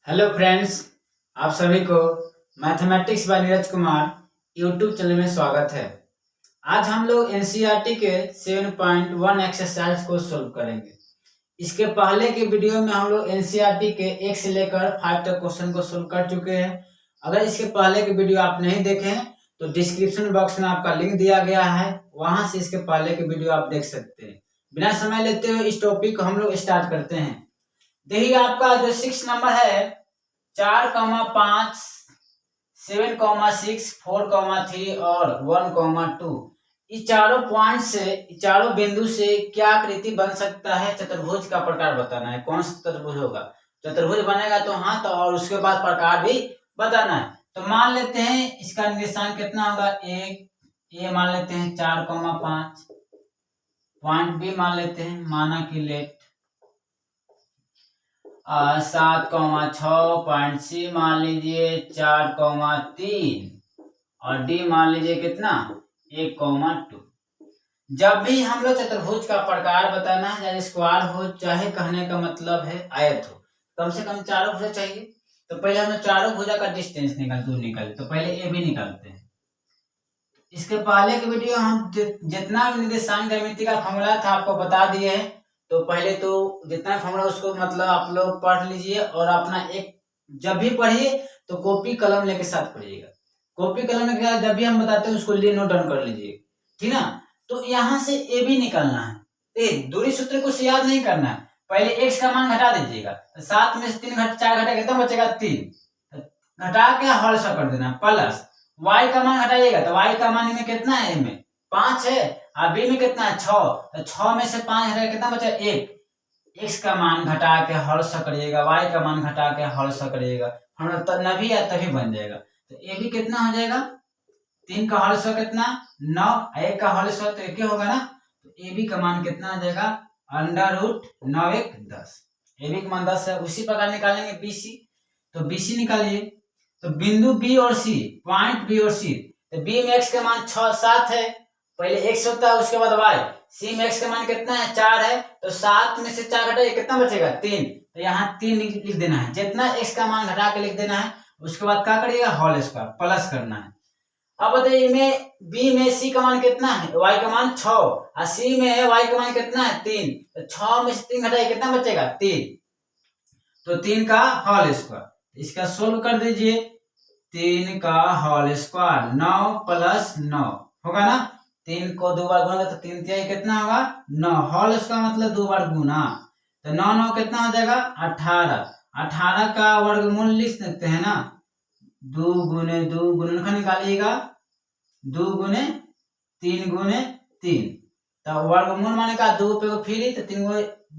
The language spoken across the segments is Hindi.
हेलो फ्रेंड्स, आप सभी को mathematics bye Neeraj Kumar YouTube channel में स्वागत है। आज हम लोग एनसीईआरटी के 7.1 एक्सरसाइज को सोल्व करेंगे। इसके पहले के वीडियो में हम लोग एनसीईआरटी के 1 से लेकर 5 तक क्वेश्चन को सोल्व कर चुके हैं। अगर इसके पहले के वीडियो आप नहीं देखे हैं तो डिस्क्रिप्शन बॉक्स में आपका लिंक दिया गया है, वहां से इसके पहले के वीडियो आप देख सकते हैं। बिना समय लेते हुए इस टॉपिक को हम लोग स्टार्ट करते हैं। देखिए, आपका जो 6 नंबर है 4,5 7,6 4,3 और 1,2 इस चारों पॉइंट से चारों बिंदु से क्या आकृति बन सकता है, चतुर्भुज का प्रकार बताना है। कौन सा चतुर्भुज होगा? चतुर्भुज बनेगा तो हाँ, तो और उसके बाद प्रकार भी बताना है। तो मान लेते हैं इसका निशान कितना होगा, एक ये मान लेते हैं 4,5, पॉइंट बी मान लेते हैं, माना कि लेट 7,6, पॉइंट सी मान लीजिए 4,3 और डी मान लीजिए कितना 1,2। जब भी हम लोग चतुर्भुज का प्रकार बताना है, चाहे स्क्वायर हो चाहे कहने का मतलब है आयत हो, कम से कम चारों भुजा चाहिए। तो पहले हम चारों भुजा का डिस्टेंस दूर निकाले, तो पहले ए बी निकालते हैं। इसके पहले के वीडियो हम जितना निर्देशांक ज्यामिति का फॉर्मूला था आपको बता दिए हैं। तो पहले तो जितना फॉर्मूला उसको मतलब आप लोग पढ़ लीजिए और अपना एक जब भी पढ़िए तो कॉपी कलम लेके साथ पढ़िएगा। कॉपी कलम लेके साथ जब भी हम बताते हैं उसको नोट डाउन कर लीजिए, ठीक ना। तो यहाँ से ए बी निकालना है। दूरी सूत्र को याद नहीं करना है, पहले एक्स का मान घटा दीजिएगा। 7 में से 3 4 घटा कितना बचेगा 3, घटा के हल सा कर देना, प्लस y का मान घटाइएगा तो y का मान में कितना है, में 5 है और b में कितना है 6, तो 6 में से 5 घटा कितना बचा 1। x का मान घटा के हल सा करिएगा, y का मान घटा के हल सा करिएगा, हम तभी या तभी बन जाएगा। तो ए बी कितना हो जाएगा, 3 का हल सा कितना 9, 1 का हल सा तो 1 होगा ना। तो ए बी का मान कितना आ जाएगा √9 1 10। ए बी का मान 10 है। उसी प्रकार निकालेंगे बी सी, तो बी सी निकालिए। तो बिंदु बी और सी, पॉइंट बी और सी, तो बी में एक्स का मान 6 7 है, पहले एक्स होता है उसके बाद वाई। सी में एक्स का मान कितना है 4 है, तो 7 में से 4 घटाइए कितना बचेगा 3, तो यहाँ 3 लिख देना है। जितना एक्स का मान घटा के लिख देना है, उसके बाद क्या करिएगा होल स्क्वायर प्लस करना है। अब बताइए में बी में सी का मान कितना है, y का मान 6 और सी में y का मान कितना है 3, तो 6 में से 3 घटाइए कितना बचेगा 3, तो 3 का होल स्क्वायर। इसका सोल्व कर दीजिए, 3 का होल स्क्वायर 9 प्लस 9 होगा ना। 3 को 2 बार गुना तो 3 तिहाई कितना होगा 9, होल स्क्वायर मतलब 2 बार गुना, तो 9 9 कितना हो जाएगा 18। 18 का वर्गमूल लिख सकते हैं ना, 2 गुने 2 गुणनखंड निकालिएगा, 2 गुने 3 गुने 3, तो वर्गमूल माने का 2 पे को फिर तो 3 को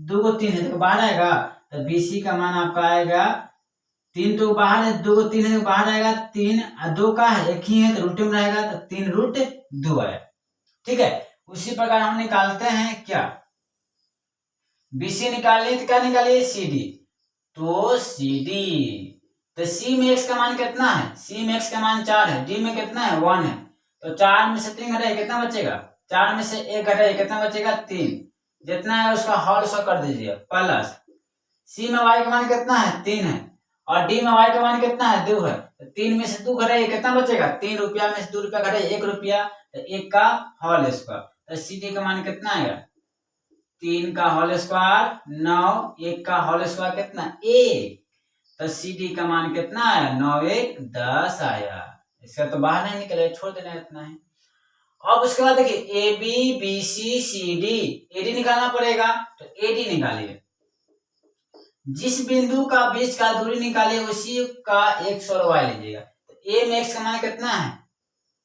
2 को 3 है तो बाहर आएगा, तो बीसी का मान आपका आएगा 3 तो बाहर है, 2 को 3 है तो बाहर आएगा 3 और 2 का है एक ही है तो रूट में रहेगा, तो 3√2 आया। ठीक है, उसी प्रकार हम निकालते हैं क्या, बीसी निकालिए तो क्या निकालिए CD, तो CD, तो सी में एक्स का मान कितना है, सी में एक्स का मान 4 है, डी में कितना है 1 है, तो 4 में से 3 घटाइए कितना बचेगा, 4 में से 1 घटाइए कितना बचेगा 3, जितना है उसका होल सो कर दीजिए, प्लस सी में y का मान कितना है 3 है और डी में y का मान कितना है 2 है, तो 3 में से 2 घटाइए कितना बचेगा 3 रुपया में से 2 रुपया घटाइए 1 रुपया, तो 1 का होल स्क्वायर, तो सी डी का मान कितना आएगा 3 का होल स्क्वायर 9, 1 का होल स्क्वायर कितना 1, तो सी डी का मान कितना आया 9 1 10 आया। इसका तो बाहर नहीं निकले, छोड़ देना इतना है। अब उसके बाद देखिए A B B C C D, A D निकालना पड़ेगा, तो ए डी निकालिए। जिस बिंदु का बीच का दूरी निकालिए उसी का एक y लीजिएगा। तो ए में एक्स का मान कितना है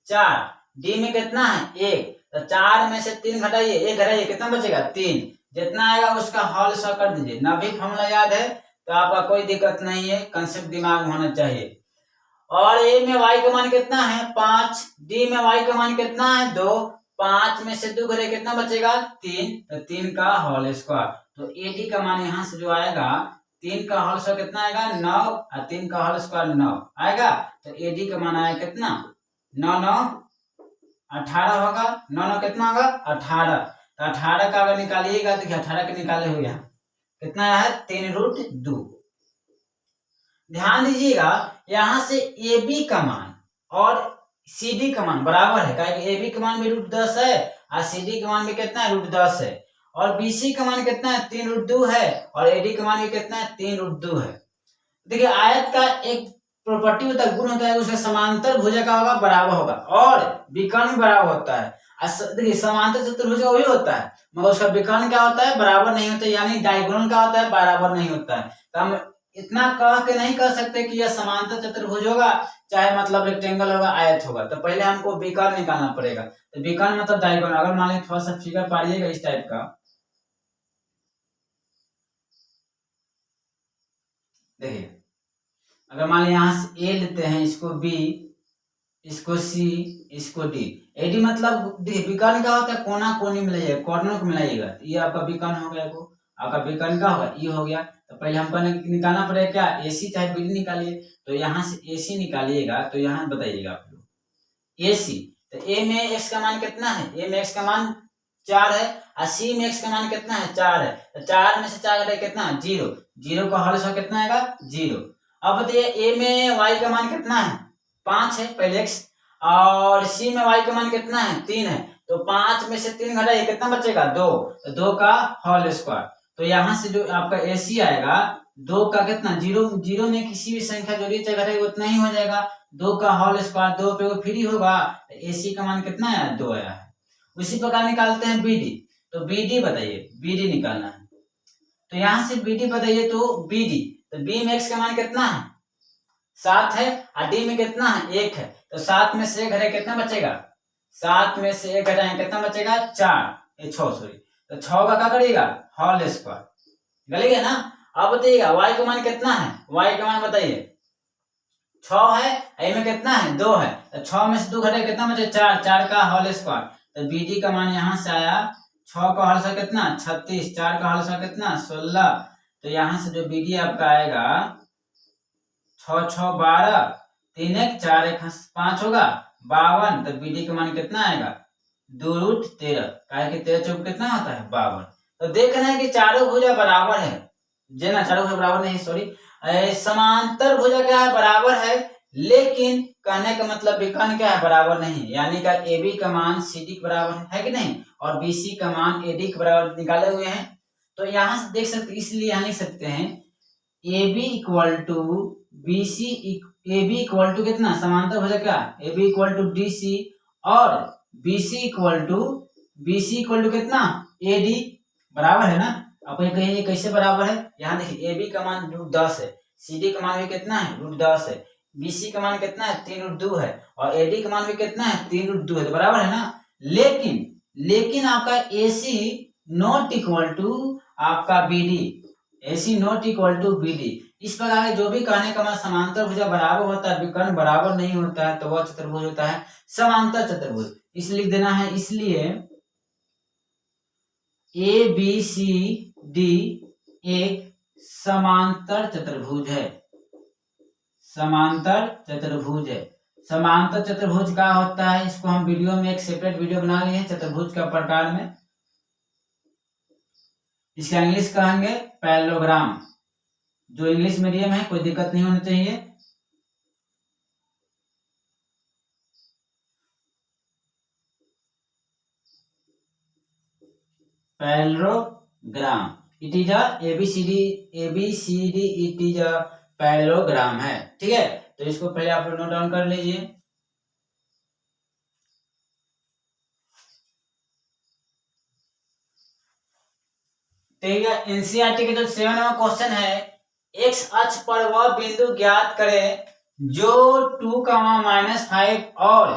4, डी में कितना है 1, तो 4 में से 3 घटाइए 1 घटाइए कितना बचेगा 3, जितना आएगा उसका होल सो कर दीजिए। ना भी फॉर्मूला याद है तो आपका कोई दिक्कत नहीं है, कंसेप्ट दिमाग में होना चाहिए। और ए में y का मान कितना है 5, डी में y का मान कितना है 2, 5 में से 2 घटाइए कितना बचेगा 3, तो 3 का होल स्क्वायर, तो ए डी का मान यहाँ से जो आएगा 3 का होल स्क्वायर कितना आएगा 9 और 3 का होल स्क्वायर 9 आएगा, तो ए डी का मान आएगा कितना 9 9 18 होगा, 9 9 कितना होगा 18, तो 18 का अगर निकालिएगा देखिए 18 के निकाले हुए यहाँ कितना है 3√2। ध्यान दीजिएगा यहाँ से ए बी का मान और सी डी का मान बराबर है, क्या ए बी का मान भी √10 है और सी डी का मान भी कितना है √10 है, और बी सी का मान कितना है 3√2 है, और ए डी का मान भी कितना है 3√2 है। देखिए आयत का एक प्रॉपर्टी होता है, गुण होता है, उसका समांतर भुजा का होगा बराबर होगा और विकर्ण बराबर होता है। देखिए समांतर चतुर्भुज वही होता है मगर उसका विकर्ण क्या होता है बराबर नहीं होता, यानी डायगोनल क्या होता है बराबर नहीं होता है। तो हम इतना कह के नहीं कह सकते कि यह समांतर चतुर्भुज होगा चाहे मतलब रेक्टेंगल होगा आयत होगा, तो पहले हमको विकर्ण निकालना पड़ेगा। तो विकर्ण मतलब डायगोनल। अगर मान लीजिए थोड़ा सा फिगर पाड़िएगा इस टाइप का, देखिए अगर मान लीजिए यहाँ से ए लेते हैं, इसको बी, इसको सी, इसको डी। एडी मतलब देखिए विकर्ण क्या होता है कोना कोनी मिलाइएगा, कॉर्नर को मिलाइएगा, तो ये आपका विकर्ण हो गया, वो आपका विकर्ण क्या होगा ये हो गया। तो पहले हमको निकालना पड़ेगा क्या एसी चाहे बीडी निकालिए। तो यहाँ से एसी निकालिएगा तो यहाँ बताइएगा आप लोग एसी, तो ए में एक्स का मान कितना है, ए में एक्स का मान 4 है और सी में एक्स का मान कितना है 4 है, तो 4 में से 4 घटाए कितना 0, 0 का हल से कितना आएगा 0। अब बताइए ए में y का मान कितना है 5 है पहले x, और सी में y का मान कितना है 3 है, तो 5 में से 3 घटाइए कितना बचेगा 2, तो 2 का होल स्क्वायर। तो यहाँ से जो आपका एसी आएगा 2 का कितना 0, 0 में किसी भी संख्या जोड़िए चाहे घटाइए उतना ही हो जाएगा, 2 का होल स्क्वायर 2 पे वो फ्री होगा, तो एसी का मान कितना आया 2 आया है। उसी प्रकार निकालते हैं बीडी, तो बीडी बताइए बीडी निकालना है, तो यहाँ से बीडी बताइए तो बीडी, तो बी में एक्स का मान कितना है 7 है और डी में कितना है 1 है, तो 7 में से 1 घटाए कितना बचेगा, 7 में से 1 घटाए कितना बचेगा 4, 6 सॉरी, तो 6 का क्या करिएगा होल स्क्वायर निकलेगा ना। अब बताइएगा y का मान कितना है, y का मान बताइए 6 है, a में कितना है 2 है, तो 6 में से 2 घटाए कितना बचे 4, 4 का होल स्क्वायर, तो बीडी का मान यहाँ से आया 6 का होल स्क्वायर कितना 36, 4 का होल स्क्वायर कितना 16, तो यहाँ से जो बीडी आपका आएगा 6 6 12, 3 1 4 1 5 होगा 52, तो बीडी का मान कितना आएगा 2√13, काहे कि 13 चौक कितना होता है 52। तो देख रहे हैं कि चारों भुजा बराबर है, जे ना चारों भुजा बराबर नहीं सॉरी समांतर भुजा क्या है बराबर है, लेकिन कहने का मतलब विकर्ण क्या है बराबर नहीं, यानी का ए बी का मान सी डी के बराबर है कि नहीं, और बी सी का मान ए डी के बराबर निकाले हुए हैं। तो यहाँ से देख सकते इसलिए यहाँ लिख सकते हैं A B equal to B C, A B equal to कितना समांतर भुजा क्या A B equal to D C, और बी सी इक्वल टू कितना ए डी, बराबर है ना। आप ये कहिए कैसे बराबर है, यहाँ देखिए ए बी का मान √10 है, सी डी का मान भी कितना है √10 है, बी सी का मान कितना है 3√2 है, और ए डी का मान भी कितना है 3√2 है, तो बराबर है ना। लेकिन आपका A C not equal to आपका B D, AC not equal to B D. इस प्रकार के जो भी कहने का मतलब समांतर भुजा बराबर होता है विकर्ण बराबर नहीं होता है, तो वह चतुर्भुज होता है समांतर चतुर्भुज। इसलिए लिख देना है, इसलिए ए बी सी डी एक समांतर चतुर्भुज है, समांतर चतुर्भुज है। समांतर चतुर्भुज क्या होता है इसको हम वीडियो में एक सेपरेट वीडियो बना लिए हैं चतुर्भुज का प्रकार में, इसका इंग्लिश कहेंगे पैरेललोग्राम। जो इंग्लिश मीडियम है कोई दिक्कत नहीं होनी चाहिए। Parallelogram it is a ABCD it is a parallelogram है, ठीक है। तो इसको पहले आप लोग नोट डाउन कर लीजिए। ठीक है, एनसीईआरटी के जो 7 नंबर क्वेश्चन है, एक्स अक्ष पर वह बिंदु ज्ञात करें जो 2, -5 और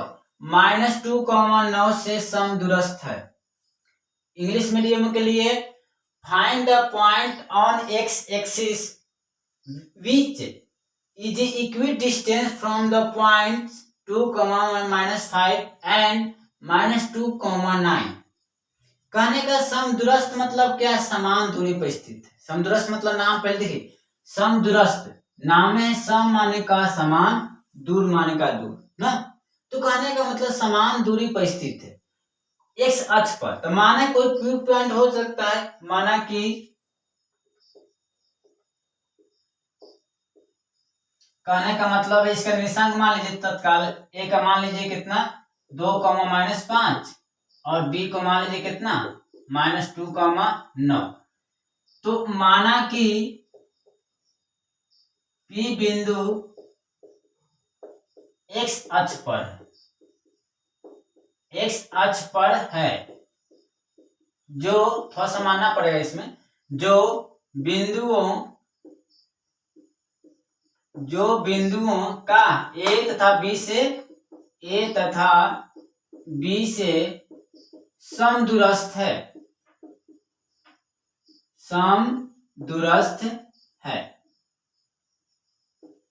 -2, 9 से समदूरस्थ है। इंग्लिश मीडियम के लिए find the point on x axis which is equidistance from the point 2, -5 and -2, 9। कहने का समदूरस्थ मतलब क्या है, समान दूरी पर स्थित है। समदूरस्थ मतलब नाम पहले देखिए, समदूरस्थ नाम है, सम माने का समान, दूर माने का दूर ना, तो कहने का मतलब समान दूरी पर स्थित है एक्स अक्ष पर। तो माना कोई क्यू पॉइंट हो सकता है, माना कि कहने का मतलब है इसका निर्देशांक मान लीजिए तत्काल। ए का मान लीजिए कितना 2, -5 और बी को मान लीजिए कितना -2, 9। तो माना कि पी बिंदु एक्स अक्ष पर है, एक्स अक्ष पर है, जो थोड़ा सा मानना पड़ेगा इसमें, जो बिंदुओं का ए तथा बी से समदूरस्थ है।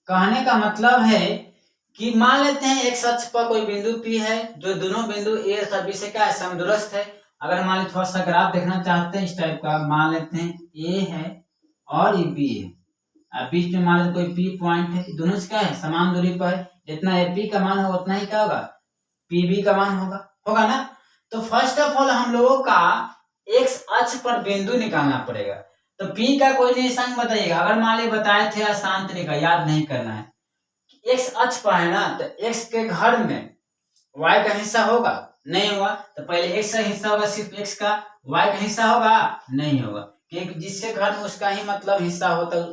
कहने का मतलब है कि मान लेते हैं एक्स अक्ष पर कोई बिंदु P है जो दोनों बिंदु A तथा B से क्या है समदूरस्थ है। अगर मान लीजिए थोड़ा सा ग्राफ देखना चाहते हैं इस टाइप का, मान लेते हैं A है और ये B है, अब बीच में मान लीजिए कोई P पॉइंट है, दोनों से क्या है समान दूरी पर है, जितना AP का मान होगा उतना ही क्या होगा PB का मान होगा ना। तो फर्स्ट ऑफ ऑल हम लोगों का एक्स अक्ष पर बिंदु निकालना पड़ेगा। तो P का कोई निर्देशांक बताइएगा। अगर मान लीजिए बताए थे आसान तरीका, याद नहीं करना है, एक्स अक्ष पर है ना, तो एक्स के घर में वाई का हिस्सा होगा नहीं होगा, तो पहले एक्स का हिस्सा होगा सिर्फ एक्स का, वाई का हिस्सा होगा नहीं होगा, क्योंकि जिसके घर में उसका ही मतलब हिस्सा होता है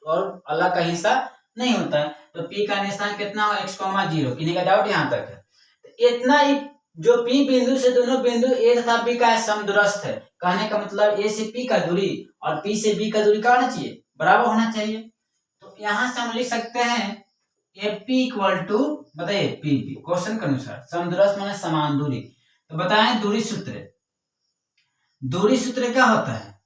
और अलग का हिस्सा नहीं होता है। तो P का निशान कितना होगा x, 0। किन्हीं का डाउट यहाँ तक है। तो इतना ही जो P बिंदु से दोनों बिंदु A तथा B का समदूरस्थ है। कहने का मतलब A से P का दूरी और P से B का दूरी क्या होना चाहिए बराबर होना चाहिए। तो यहाँ से हम लिख सकते हैं AP इक्वल टू बताइए PP क्वेश्चन के अनुसार समदूरस्थ माने समान दूरी। तो बताएं दूरी सूत्र क्या होता है,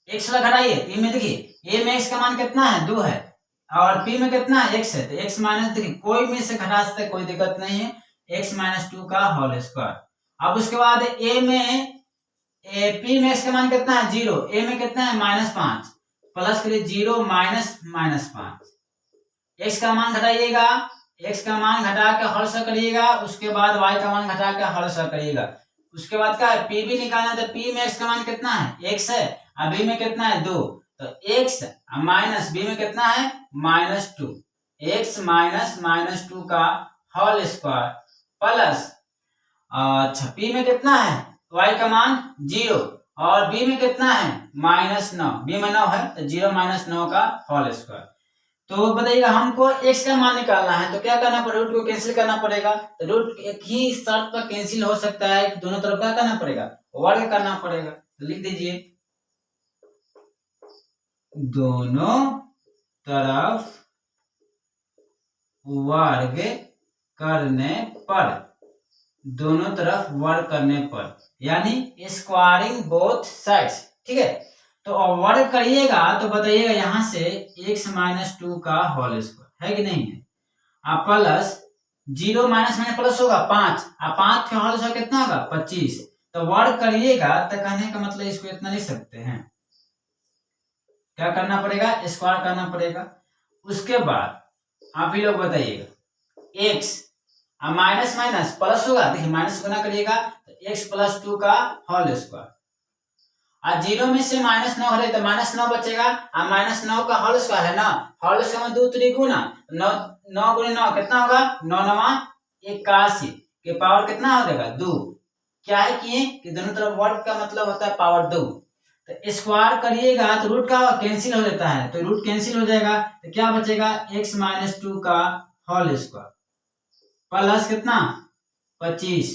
x घटाइए P में, देखिए A में x का मान कितना है 2 है और P में कितना है x है, तो x माइनस देखिए कोई में से घटा सकते कोई दिक्कत नहीं है, x-2 का होल स्क्वायर। अब उसके बाद P में x का मान कितना है 0, A में कितना है -5, प्लस करिए 0 -5, x का मान घटाइएगा, x का मान घटा के हल से करिएगा, उसके बाद y का मान घटा के हल से करिएगा। उसके बाद क्या है P भी निकालना, तो P में x का मान कितना है x है और B में कितना है 2, तो x माइनस B में कितना है -2, x -2 का होल स्क्वायर प्लस अच्छा P में कितना है y का मान 0 और B में कितना है -9, B में 9 है तो 0 -9 का होल स्क्वायर। तो बताइएगा हमको x का मान निकालना है, तो क्या करना पड़ेगा रूट को कैंसिल करना पड़ेगा। तो रूट एक ही शर्त पर कैंसिल हो सकता है कि दोनों तरफ क्या करना पड़ेगा वर्ग करना पड़ेगा। तो लिख दीजिए दोनों तरफ वर्ग करने पर, यानी स्क्वायरिंग बोथ साइड्स, ठीक है। तो वर्ग करिएगा तो बताइएगा यहाँ से x-2 का होल स्क्वायर है कि नहीं है, आप प्लस 0 माइनस में प्लस होगा 5 और 5 का होल स्क्वायर कितना होगा 25। तो वर्ग करिएगा तो कहने का मतलब इसको इतना लिख सकते हैं, क्या करना पड़ेगा स्क्वायर करना पड़ेगा। उसके बाद आप ही लोग बताइएगा x माइनस प्लस होगा, देखिए माइनस गुना करिएगा तो x+2 का होल स्क्वायर, और 0 में से -9 हो रहे तो -9 बचेगा और -9 का होल स्क्वायर है ना, होल स्क्वायर में 2 त्रिगुणा 9 × 9 कितना होगा 9×9 81 के पावर कितना हो जाएगा 2। क्या है कि दोनों तरफ वर्ग का मतलब होता है पावर 2। तो स्क्वायर करिएगा तो रूट का कैंसिल हो जाता है, तो रूट कैंसिल हो जाएगा तो क्या बचेगा x-2 का होल स्क्वायर प्लस कितना 25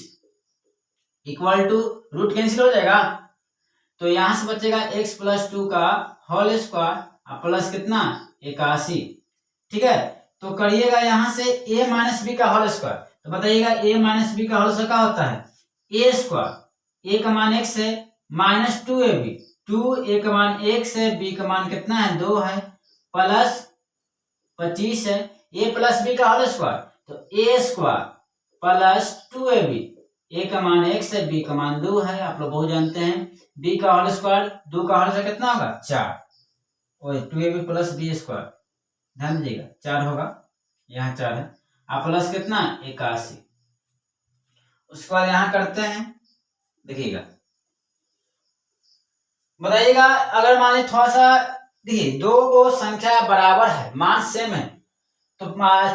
इक्वल टू रूट कैंसिल हो जाएगा, तो यहां से बचेगा x+2 का होल स्क्वायर प्लस कितना 81, ठीक है। तो करिएगा यहां से a - b का होल स्क्वायर, तो बताइएगा a - b का होल स्क्वायर क्या होता है a स्क्वायर, a का मान x है -2ab, 2a का मान x है, b का मान कितना है 2 है प्लस 25 है, a + b का होल स्क्वायर तो a square plus 2ab, a का मान x है, b का मान 2 है, आप लोग बहुत जानते हैं। b का होल स्क्वायर 2 का होल स्क्वायर कितना होगा 4, और 2ab प्लस b स्क्वायर ध्यान दीजिएगा 4 होगा, यहाँ 4 है आप प्लस कितना 81। उसके बाद यहाँ करते हैं, देखिएगा बताइएगा अगर मान लीजिए थोड़ा सा देखिए दो को संख्या बराबर है मान सेम है तो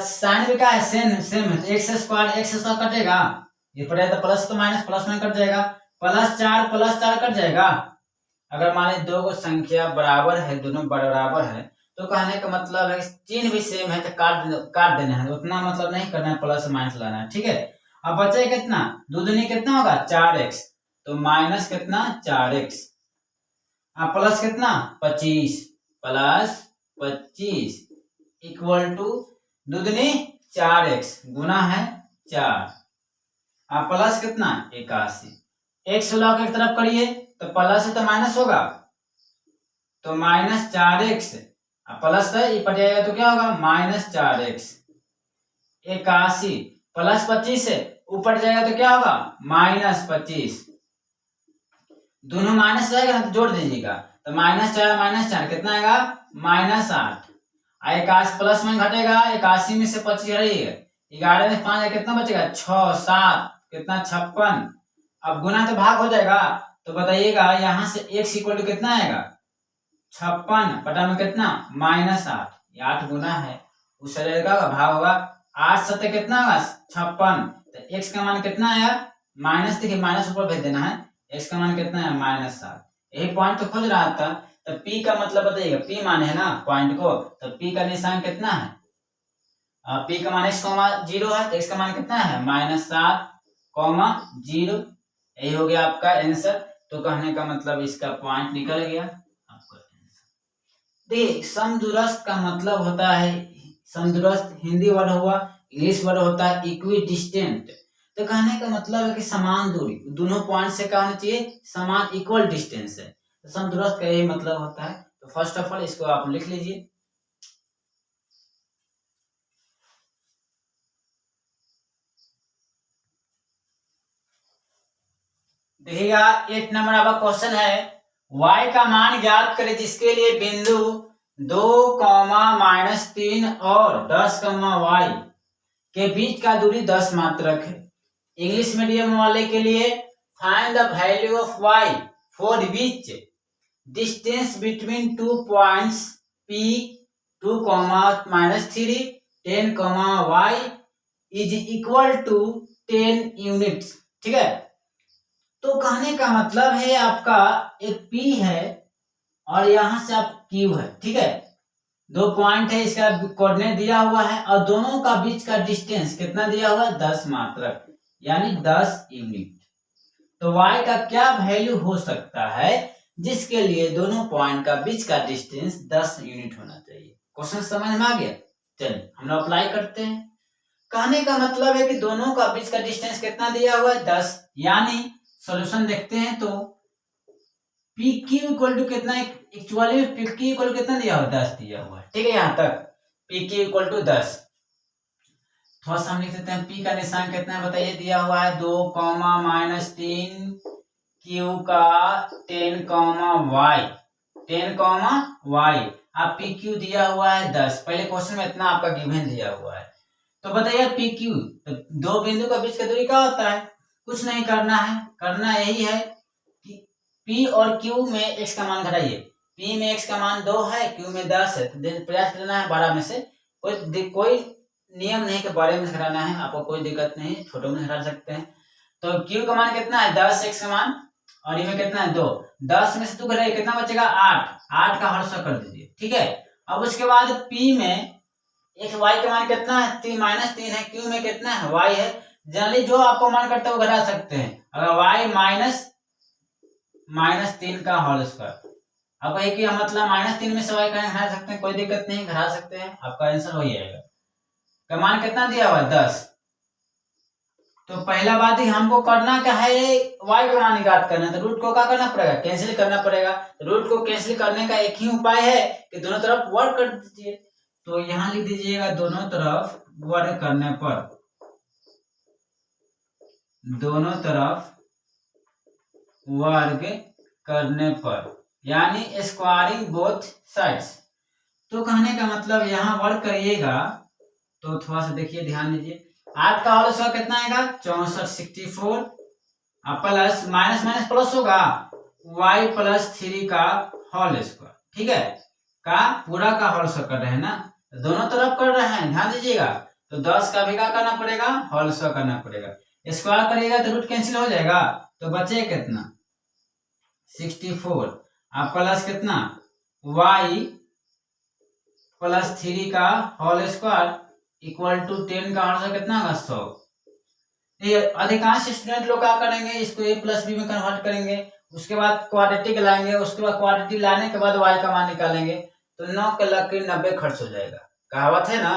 साइन भी क्या है, सेम सेम है, तो एक्स स्क्वायर एक्स से कटेगा, ये पड़ेगा तो प्लस तो माइनस प्लस में कट जाएगा, प्लस 4 कट जाएगा। अगर मान लीजिए दो को संख्या बराबर है, दोनों बराबर है, तो कहने का मतलब है चिन्ह भी सेम है तो काट देना है, उतना मतलब नहीं करना है, प्लस माइनस लाना है, ठीक है। अब बचे कितना, दूनी कितना होगा 4x, तो माइनस कितना 4x, अब प्लस कितना 25, प्लस 25 इक्वल टू दूनी 4x गुना है 4, अब प्लस कितना 81, x लॉग एक तरफ करिए तो प्लस है तो माइनस होगा, तो माइनस 4x प्लस है ये पड़ जाएगा तो क्या होगा माइनस 4x, 81 प्लस 25 है ऊपर जाएगा तो क्या होगा माइनस 25, दोनों माइनस रहेगा ना तो जोड़ दीजिएगा, तो -4 कितना आएगा -8, 81 प्लस में घटेगा, 81 में से 25 हटेगा, 11 में 5 कितना बचेगा 6 7 कितना 56, अब गुना तो भाग हो जाएगा, तो बताइएगा यहाँ से x इक्वल टू कितना आएगा 56 बटा में कितना -8, ये 8 गुना है, उस का भाग होगा, 8 7 कितना होगा 56, तो x का मान कितना आया माइनस, देखिए माइनस ऊपर भेज देना है, x का मान कितना है -7, यही पॉइंट तो खोज रहा था, तो p का मतलब बताइएगा, p मान है ना पॉइंट को, तो p का निशान कितना है, p का मान x,0 है, तो x का मान कितना है -7,0, यही हो गया आपका आंसर। तो कहने का मतलब इसका पॉइंट निकल गया आपका आंसर। देखिए समदूरस्थ का मतलब होता है, समदूरस्थ हिंदी वर्ड हुआ, इंग्लिश वर्ड होता है इक्वी डिस्टेंट, तो कहने का मतलब है कि समान दूरी, दोनों पॉइंट से क्या होना चाहिए समान इक्वल डिस्टेंस है, तो समदूरस्थ का यही मतलब होता है। तो फर्स्ट ऑफ ऑल इसको आप लिख लीजिए, देखिएगा 8 नंबर आपका क्वेश्चन है, y का मान ज्ञात करें जिसके लिए बिंदु 2, -3 और 10, y के बीच का दूरी 10 मात्रक है। इंग्लिश मीडियम वाले के लिए find the value of y for which distance between 2 points p 2, -3 10, y is equal to 10 units, ठीक है। तो कहने का मतलब है आपका एक P है और यहां से आप Q है, ठीक है, दो पॉइंट है, इसका कोऑर्डिनेट दिया हुआ है और दोनों का बीच का डिस्टेंस कितना दिया हुआ है 10 मात्रक यानी 10 यूनिट। तो y का क्या वैल्यू हो सकता है जिसके लिए दोनों पॉइंट का बीच का डिस्टेंस 10 यूनिट होना चाहिए। क्वेश्चन समझ में आ गया, चलिए हम लोग अप्लाई करते हैं। कहने का मतलब है कि दोनों का बीच का डिस्टेंस कितना दिया हुआ है 10, यानी सॉल्यूशन देखते हैं तो पी क्यू इक्वल टू कितना, एक्चुअली में पी क्यू इक्वल टू कितना दिया हुआ 10 दिया हुआ है, ठीक है, यहाँ तक पी क्यू इक्वल टू 10। थोड़ा सा हम लिख देते हैं, पी का निशान कितना है बताइए, दिया हुआ है 2, -3 क्यू का 10, वाई 10, वाई, आप पी क्यू दिया हुआ है 10, पहले क्वेश्चन में इतना आपका गिवन दिया हुआ है, तो बताइए पी क्यू, तो दो बिंदु का बीच का दूरी क्या होता है, कुछ नहीं करना है, करना यही है कि P और Q में x का मान घटाइए, P में x का मान 2 है, Q में 10 है, तो प्रयास करना है 12 में से, कोई नियम नहीं कि 12 में से घटाना है, आपको कोई दिक्कत नहीं, छोटों में घटा सकते हैं। तो Q का मान कितना है 10, x का मान, और ये में कितना है 2, 10 में से 2 घटाइए कितना बचेगा 8 का हर 100 कर दीजिए, ठीक है। अब उसके बाद P में x y का मान कितना है -3 है, Q में कितना है y है, जनरली जो आपको मान करता है वो घटा सकते हैं, अगर y -3 का होल स्क्वायर, अब एक ही मतलब -3 में से y का घटा सकते हैं, कोई दिक्कत नहीं, घटा सकते हैं, आपका आंसर वही आएगा। का मान कितना दिया हुआ है 10, तो पहला बात ही हमको करना क्या है y का मान ज्ञात करना, तो रूट को क्या करना पड़ेगा कैंसिल करना पड़ेगा, रूट को कैंसिल करने का एक ही उपाय है कि दोनों तरफ वर्ग कर दीजिए, तो यहां लिख दीजिएगा दोनों तरफ वर्ग करने पर, दोनों तरफ वर्ग करने पर यानी स्क्वायरिंग बोथ साइड्स, तो कहने का मतलब यहाँ वर्ग करिएगा तो थोड़ा सा देखिए ध्यान दीजिए, 8 का होल स्क्वायर कितना आएगा 64, 64 प्लस माइनस प्लस होगा y + 3 का होल स्क्वायर, ठीक है, का पूरा का होल स्क्वायर कर रहे हैं ना, तो दोनों तरफ कर रहे हैं, ध्यान दीजिएगा। तो 10 का भी क्या करना पड़ेगा, होल स्क्वायर करना पड़ेगा। स्क्वायर करिएगा तो रूट कैंसिल हो जाएगा, तो बचे कितना 64। आप प्लस कितना y प्लस 3 का होल स्क्वायर इक्वल टू 10 का हर कितना होगा 100। ये अधिकांश स्टूडेंट लोग क्या करेंगे, इसको a प्लस बी में कन्वर्ट करेंगे, उसके बाद क्वाड्रेटिक लाएंगे, उसके बाद क्वाड्रेटिक लाने के बाद y का मान निकालेंगे, तो 9 के लकीर 90 खर्च हो जाएगा। कहावत है ना,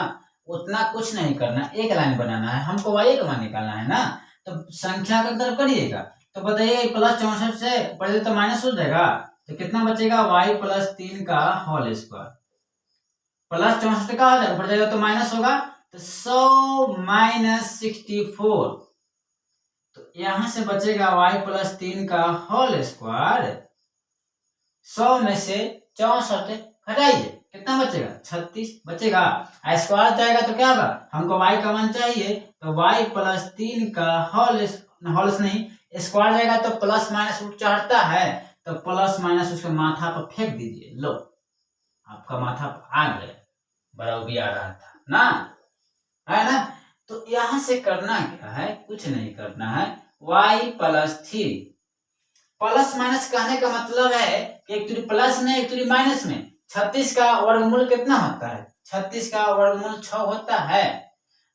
उतना कुछ नहीं करना, एक लाइन बनाना है, हमको y का मान निकालना है ना। तो संख्या का तरफ करिएगा, तो बताइए प्लस 64 से पढ़े तो माइनस हो जाएगा, तो कितना बचेगा y प्लस 3 का होल स्क्वायर प्लस 64 का हो जाएगा, बढ़ जाएगा तो माइनस होगा, तो 100 माइनस 64। तो यहां से बचेगा y प्लस 3 का होल स्क्वायर, 100 में से 64 हटाइए, कितना बचेगा 36 बचेगा। स्क्वायर जाएगा तो क्या होगा, हमको y का मान चाहिए, तो y प्लस 3 का होल नहीं, स्क्वायर जाएगा तो प्लस माइनस रूट चढ़ता है, तो प्लस माइनस उसके माथा पर फेंक दीजिए, लो आपका माथा आ गया, बराबरी आ रहा था ना, है ना। तो यहां से करना क्या है, कुछ नहीं करना है, y प्लस 3, प्लस माइनस कहने का मतलब है कि एक तुरी प्लस में एक तुरी माइनस में 36 का वर्गमूल कितना होता है, 36 का वर्गमूल 6 होता है।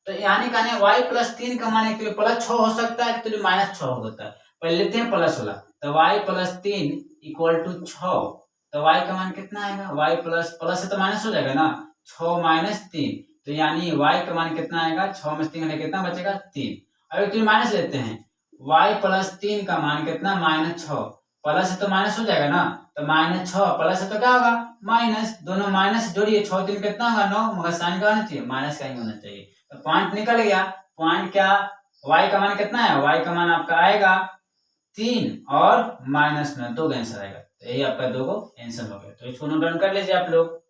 तो यानी कहने y प्लस 3 का मान एक तुरी प्लस 6 हो सकता है, एक तुरी माइनस 6 होता है। पहले लेते हैं प्लस वाला, तो y प्लस 3 इक्वल टू 6, तो y का मान कितना आएगा, y प्लस प्लस से तो माइनस हो जाएगा ना, 6 माइनस 3, तो यानी y का मान कितना आएगा, 6 में 3 कितना बचेगा 3। अब एक तुरी माइनस लेते हैं, y प्लस 3 का मान कितना माइनस 6, प्लस से तो माइनस हो जाएगा ना, तो माइनस 6 प्लस से तो क्या होगा माइनस, दोनों माइनस जोड़िए, 6 3 कितना होगा 9, मगर साइन का होना चाहिए, माइनस का ही होना चाहिए, तो पॉइंट निकल गया। पॉइंट क्या, y का मान कितना है, y का मान आपका आएगा 3 और माइनस में 2 का आंसर आएगा, तो यही आपका 2 को आंसर हो गया। तो इसको नोट डाउन कर लीजिए आप लोग।